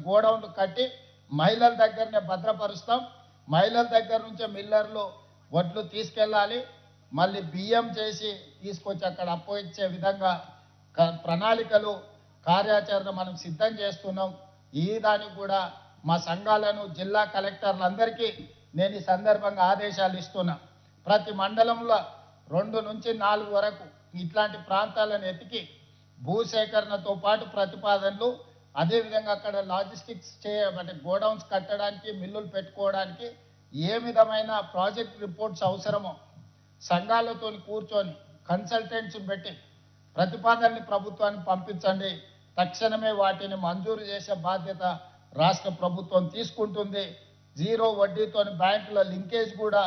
గోడౌన్లు కట్టి మహిళల దగ్గరనే భద్రపరుస్తాం. మహిళల దగ్గర నుంచే మిల్లర్లు వడ్లు తీసుకెళ్ళాలి. మళ్ళీ బియ్యం చేసి తీసుకొచ్చి అక్కడ అప్పగించే విధంగా ప్రణాళికలు కార్యాచరణ మనం సిద్ధం చేస్తున్నాం. ఈ దానికి కూడా మా సంఘాలను జిల్లా కలెక్టర్లందరికీ నేను ఈ సందర్భంగా ఆదేశాలు ఇస్తున్నా. ప్రతి మండలంలో 2 నుంచి 4 వరకు ఇట్లాంటి ప్రాంతాలను ఎతికి భూసేకరణతో పాటు ప్రతిపాదనలు, అదేవిధంగా అక్కడ లాజిస్టిక్స్ అంటే గోడౌన్స్ కట్టడానికి, మిల్లులు పెట్టుకోవడానికి ఏ విధమైన ప్రాజెక్ట్ రిపోర్ట్స్ అవసరమో సంఘాలతో కూర్చొని కన్సల్టెంట్స్ పెట్టి ప్రతిపాదనని ప్రభుత్వానికి పంపించండి. తక్షణమే వాటిని మంజూరు చేసే బాధ్యత రాష్ట్ర ప్రభుత్వం తీసుకుంటుంది. 0 వడ్డీతో బ్యాంకుల లింకేజ్ కూడా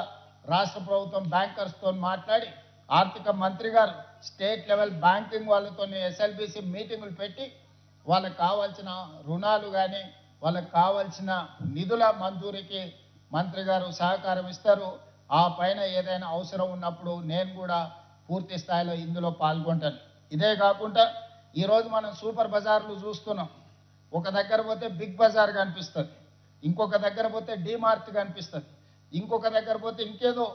రాష్ట్ర ప్రభుత్వం బ్యాంకర్స్తో మాట్లాడి ఆర్థిక మంత్రి గారు స్టేట్ లెవెల్ బ్యాంకింగ్ వాళ్ళతో ఎస్ఎల్బిసి మీటింగులు పెట్టి వాళ్ళకి కావాల్సిన రుణాలు కానీ వాళ్ళకి కావాల్సిన నిధుల మంజూరికి మంత్రి గారు సహకారం ఇస్తారు. ఆ పైన ఏదైనా అవసరం ఉన్నప్పుడు నేను కూడా పూర్తి స్థాయిలో ఇందులో పాల్గొంటాను. ఇదే కాకుండా ఈరోజు మనం సూపర్ బజార్లు చూస్తున్నాం. ఒక దగ్గర పోతే బిగ్ బజార్ కనిపిస్తుంది, ఇంకొక దగ్గర పోతే డీమార్ట్ కనిపిస్తుంది, ఇంకొక దగ్గర పోతే ఇంకేదో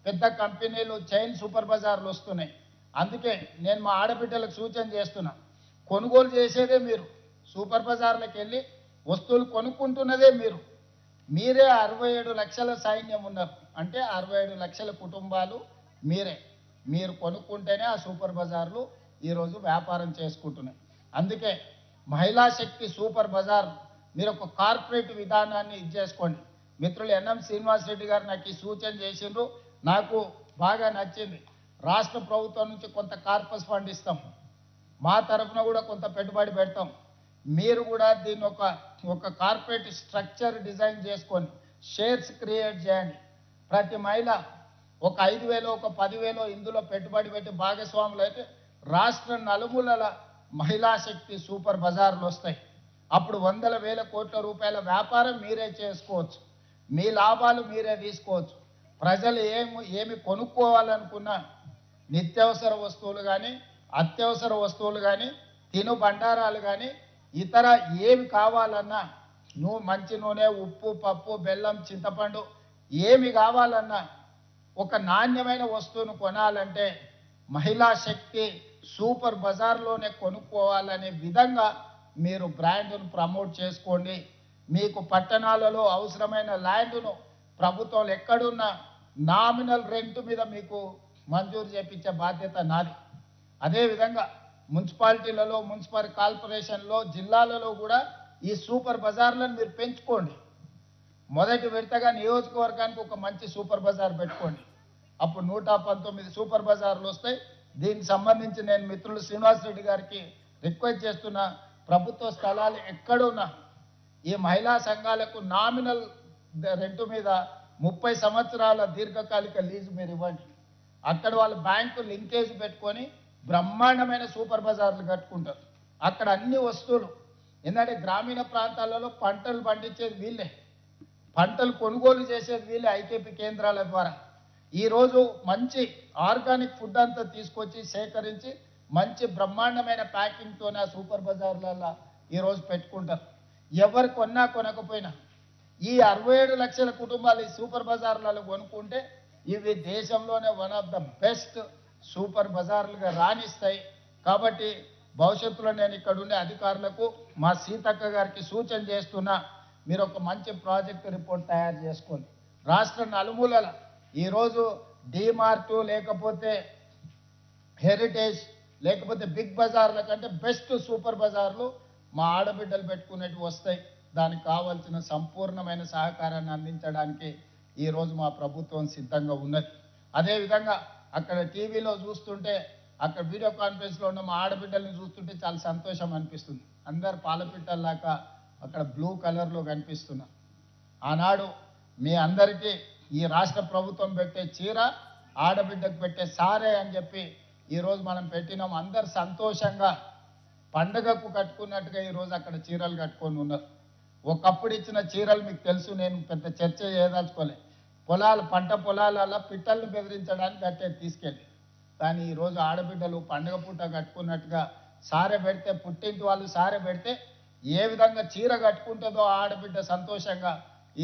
పెద్ద కంపెనీలు చైన్ సూపర్ బజార్లు వస్తున్నాయి. అందుకే నేను మా ఆడబిడ్డలకు సూచన చేస్తున్నా, కొనుగోలు చేసేదే మీరు, సూపర్ బజార్లకు వెళ్ళి వస్తువులు కొనుక్కుంటున్నదే మీరు. మీరే 67 లక్షల సైన్యం ఉన్నారు, అంటే 67 లక్షల కుటుంబాలు మీరే. మీరు కొనుక్కుంటేనే ఆ సూపర్ బజార్లు ఈరోజు వ్యాపారం చేసుకుంటున్నాయి. అందుకే మహిళా శక్తి సూపర్ బజార్ మీరు ఒక కార్పొరేట్ విధానాన్ని చేసుకోండి. మిత్రులు ఎన్ఎం శ్రీనివాసరెడ్డి గారు నాకు ఈ సూచన చేసిండ్రు, నాకు బాగా నచ్చింది. రాష్ట్ర ప్రభుత్వం నుంచి కొంత కార్పస్ ఫండ్ ఇస్తాం, మా తరఫున కూడా కొంత పెట్టుబడి పెడతాం. మీరు కూడా దీన్ని ఒక కార్పొరేట్ స్ట్రక్చర్ డిజైన్ చేసుకొని షేర్స్ క్రియేట్ చేయండి. ప్రతి మహిళ ఒక 5,000 ఒక 10,000 ఇందులో పెట్టుబడి పెట్టి భాగస్వాములు అయితే రాష్ట్ర నలుమూలల మహిళా శక్తి సూపర్ బజార్లు వస్తాయి. అప్పుడు 100,000 కోట్ల రూపాయల వ్యాపారం మీరే చేసుకోవచ్చు, మీ లాభాలు మీరే తీసుకోవచ్చు. ప్రజలు ఏమి కొనుక్కోవాలనుకున్నా నిత్యావసర వస్తువులు కానీ, అత్యవసర వస్తువులు కానీ, తిను బండారాలు కానీ, ఇతర ఏమి కావాలన్నా, మంచి నూనె, ఉప్పు, పప్పు, బెల్లం, చింతపండు ఏమి కావాలన్నా ఒక నాణ్యమైన వస్తువును కొనాలంటే మహిళా శక్తి సూపర్ బజార్లోనే కొనుక్కోవాలనే విధంగా మీరు బ్రాండ్ను ప్రమోట్ చేసుకోండి. మీకు పట్టణాలలో అవసరమైన ల్యాండ్ను ప్రభుత్వాలు ఎక్కడున్నా నామినల్ రెంట్ మీద మీకు మంజూరు చేపించే బాధ్యత నాది. అదేవిధంగా మున్సిపాలిటీలలో, మున్సిపల్ కార్పొరేషన్లో, జిల్లాలలో కూడా ఈ సూపర్ బజార్లను మీరు పెంచుకోండి. మొదటి విడతగా నియోజకవర్గానికి ఒక మంచి సూపర్ బజార్ పెట్టుకోండి. అప్పుడు 119 సూపర్ బజార్లు వస్తాయి. దీనికి సంబంధించి నేను మిత్రులు శ్రీనివాసరెడ్డి గారికి రిక్వెస్ట్ చేస్తున్నా, ప్రభుత్వ స్థలాలు ఎక్కడున్నా ఈ మహిళా సంఘాలకు నామినల్ రెంటు మీద 30 సంవత్సరాల దీర్ఘకాలిక లీజు మీరు ఇవ్వండి. అక్కడ వాళ్ళు బ్యాంకు లింకేజ్ పెట్టుకొని బ్రహ్మాండమైన సూపర్ బజార్లు కట్టుకుంటారు. అక్కడ అన్ని వస్తువులు, ఎందుకంటే గ్రామీణ ప్రాంతాలలో పంటలు పండించేది వీళ్ళే, పంటలు కొనుగోలు చేసేది వీళ్ళే ఐకేపీ కేంద్రాల ద్వారా. ఈరోజు మంచి ఆర్గానిక్ ఫుడ్ అంతా తీసుకొచ్చి సేకరించి మంచి బ్రహ్మాండమైన ప్యాకింగ్తోనే ఆ సూపర్ బజార్లలో ఈరోజు పెట్టుకుంటారు. ఎవరు కొన్నా కొనకపోయినా ఈ 67 లక్షల కుటుంబాలు ఈ సూపర్ బజార్లలో కొనుక్కుంటే ఇవి దేశంలోనే one of the best super బజార్లుగా రాణిస్తాయి. కాబట్టి భవిష్యత్తులో నేను ఇక్కడ ఉండే అధికారులకు మా సీతక్క గారికి సూచన చేస్తున్నా, మీరు ఒక మంచి ప్రాజెక్ట్ రిపోర్ట్ తయారు చేసుకోండి. రాష్ట్ర నలుమూలల ఈరోజు డీమార్ట్ లేకపోతే హెరిటేజ్ లేకపోతే బిగ్ బజార్ల కంటే బెస్ట్ సూపర్ బజార్లు మా ఆడబిడ్డలు పెట్టుకునేవి వస్తాయి. దానికి కావాల్సిన సంపూర్ణమైన సహకారాన్ని అందించడానికి ఈరోజు మా ప్రభుత్వం సిద్ధంగా ఉన్నది. అదేవిధంగా అక్కడ టీవీలో చూస్తుంటే, అక్కడ వీడియో కాన్ఫరెన్స్లో ఉన్న మా ఆడబిడ్డల్ని చూస్తుంటే చాలా సంతోషం అనిపిస్తుంది. అందరు పాలపిట్టల్లాగా అక్కడ బ్లూ కలర్లో కనిపిస్తున్నా. ఆనాడు మీ అందరికీ ఈ రాష్ట్ర ప్రభుత్వం పెట్టే చీర ఆడబిడ్డకు పెట్టే సారే అని చెప్పి ఈరోజు మనం పెట్టినాం. అందరు సంతోషంగా పండగకు కట్టుకున్నట్టుగా ఈరోజు అక్కడ చీరలు కట్టుకొని ఉన్నారు. ఒకప్పుడు ఇచ్చిన చీరలు మీకు తెలుసు, నేను పెద్ద చర్చ చేయదలుచుకోలే. పంట పొలాలలో పిట్టలను బెదిరించడానికి కట్టేది తీసుకెళ్ళి, కానీ ఈరోజు ఆడబిడ్డలు పండగ పూట కట్టుకున్నట్టుగా సారె పెడితే, పుట్టింటి వాళ్ళు సారె పెడితే ఏ విధంగా చీర కట్టుకుంటుందో ఆడబిడ్డ సంతోషంగా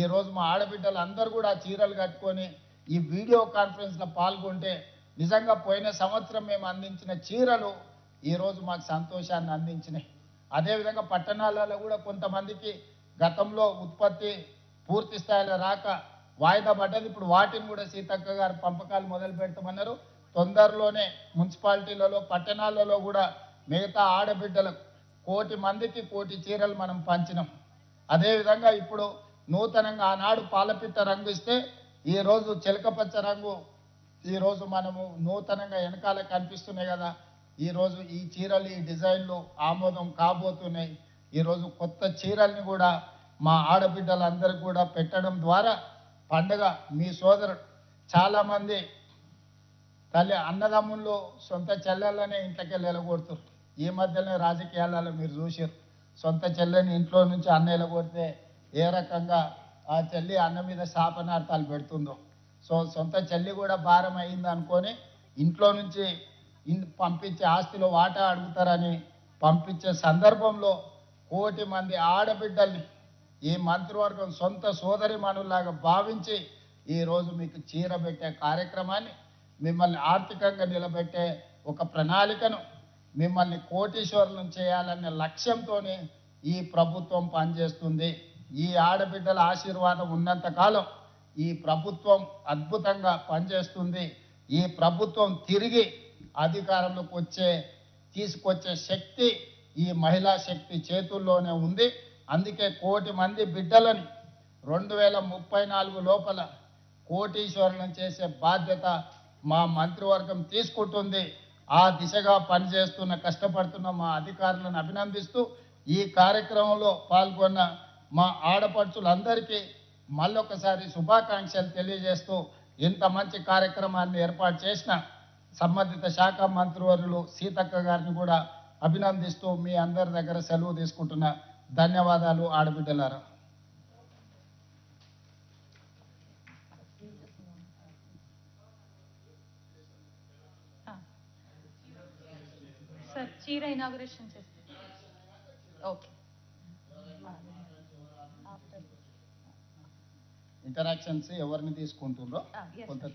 ఈరోజు మా ఆడబిడ్డలు అందరూ కూడా చీరలు కట్టుకొని ఈ వీడియో కాన్ఫరెన్స్లో పాల్గొంటే నిజంగా పోయిన సంవత్సరం మేము అందించిన చీరలు ఈరోజు మాకు సంతోషాన్ని అందించినాయి. అదేవిధంగా పట్టణాలలో కూడా కొంతమందికి గతంలో ఉత్పత్తి పూర్తి స్థాయిలో రాక వాయిదా పడ్డది. ఇప్పుడు వాటిని కూడా సీతక్క గారు పంపకాలు మొదలు పెడతామన్నారు. తొందరలోనే మున్సిపాలిటీలలో పట్టణాలలో కూడా మిగతా ఆడబిడ్డలకు 1,00,00,000 మందికి 1,00,00,000 చీరలు మనం పంచినాం. అదేవిధంగా ఇప్పుడు నూతనంగా ఆనాడు పాలపిట్ట రంగు ఇస్తే ఈరోజు చిలకపచ్చ రంగు ఈరోజు మనము నూతనంగా వెనకాల కనిపిస్తున్నాయి కదా. ఈరోజు ఈ చీరలు ఈ డిజైన్లు ఆమోదం కాబోతున్నాయి. ఈరోజు కొత్త చీరల్ని కూడా మా ఆడబిడ్డలందరికీ కూడా పెట్టడం ద్వారా పండుగ మీ సోదరుడు చాలామంది తల్లి అన్నదమ్ముళ్ళు సొంత చెల్లెళ్ళనే ఇంట్లోకి వెళ్ళగొడుతారు. ఈ మధ్యనే రాజకీయాలలో మీరు చూసారు, సొంత చెల్లెని ఇంట్లో నుంచి అన్న వెళ్ళగొడితే ఏ రకంగా ఆ చెల్లి అన్న మీద శాపనార్థాలు పెడుతుందో. సో సొంత చెల్లి కూడా భారం అయింది అనుకొని ఇంట్లో నుంచి పంపించే ఆస్తిలో వాటా అడుగుతారని పంపించే సందర్భంలో 1,00,00,000 మంది ఆడబిడ్డల్ని ఈ మంత్రివర్గం సొంత సోదరి మనులాగా భావించి ఈరోజు మీకు చీర పెట్టే కార్యక్రమాన్ని, మిమ్మల్ని ఆర్థికంగా నిలబెట్టే ఒక ప్రణాళికను, మిమ్మల్ని కోటీశ్వరులను చేయాలనే లక్ష్యంతోనే ఈ ప్రభుత్వం పనిచేస్తుంది. ఈ ఆడబిడ్డల ఆశీర్వాదం ఉన్నంతకాలం ఈ ప్రభుత్వం అద్భుతంగా పనిచేస్తుంది. ఈ ప్రభుత్వం తిరిగి అధికారంలోకి తీసుకొచ్చే శక్తి ఈ మహిళా శక్తి చేతుల్లోనే ఉంది. అందుకే 1,00,00,000 మంది బిడ్డలని 2034 లోపల కోటీశ్వరులను చేసే బాధ్యత మా మంత్రివర్గం తీసుకుంటుంది. ఆ దిశగా పనిచేస్తున్న కష్టపడుతున్న మా అధికారులను అభినందిస్తూ ఈ కార్యక్రమంలో పాల్గొన్న మా ఆడపడుచులందరికీ మళ్ళొకసారి శుభాకాంక్షలు తెలియజేస్తూ ఇంత మంచి కార్యక్రమాన్ని ఏర్పాటు చేసిన సంబంధిత శాఖ మంత్రివర్యులు సీతక్క గారిని కూడా అభినందిస్తూ మీ అందరి దగ్గర సెలవు తీసుకుంటున్న ధన్యవాదాలు ఆడబిడ్డలారా. సార్ చీర ఇనాగరేషన్ చేస్తారు. ఓకే, ఇంటరాక్షన్స్ ఎవరిని తీసుకుంటుందో కొంత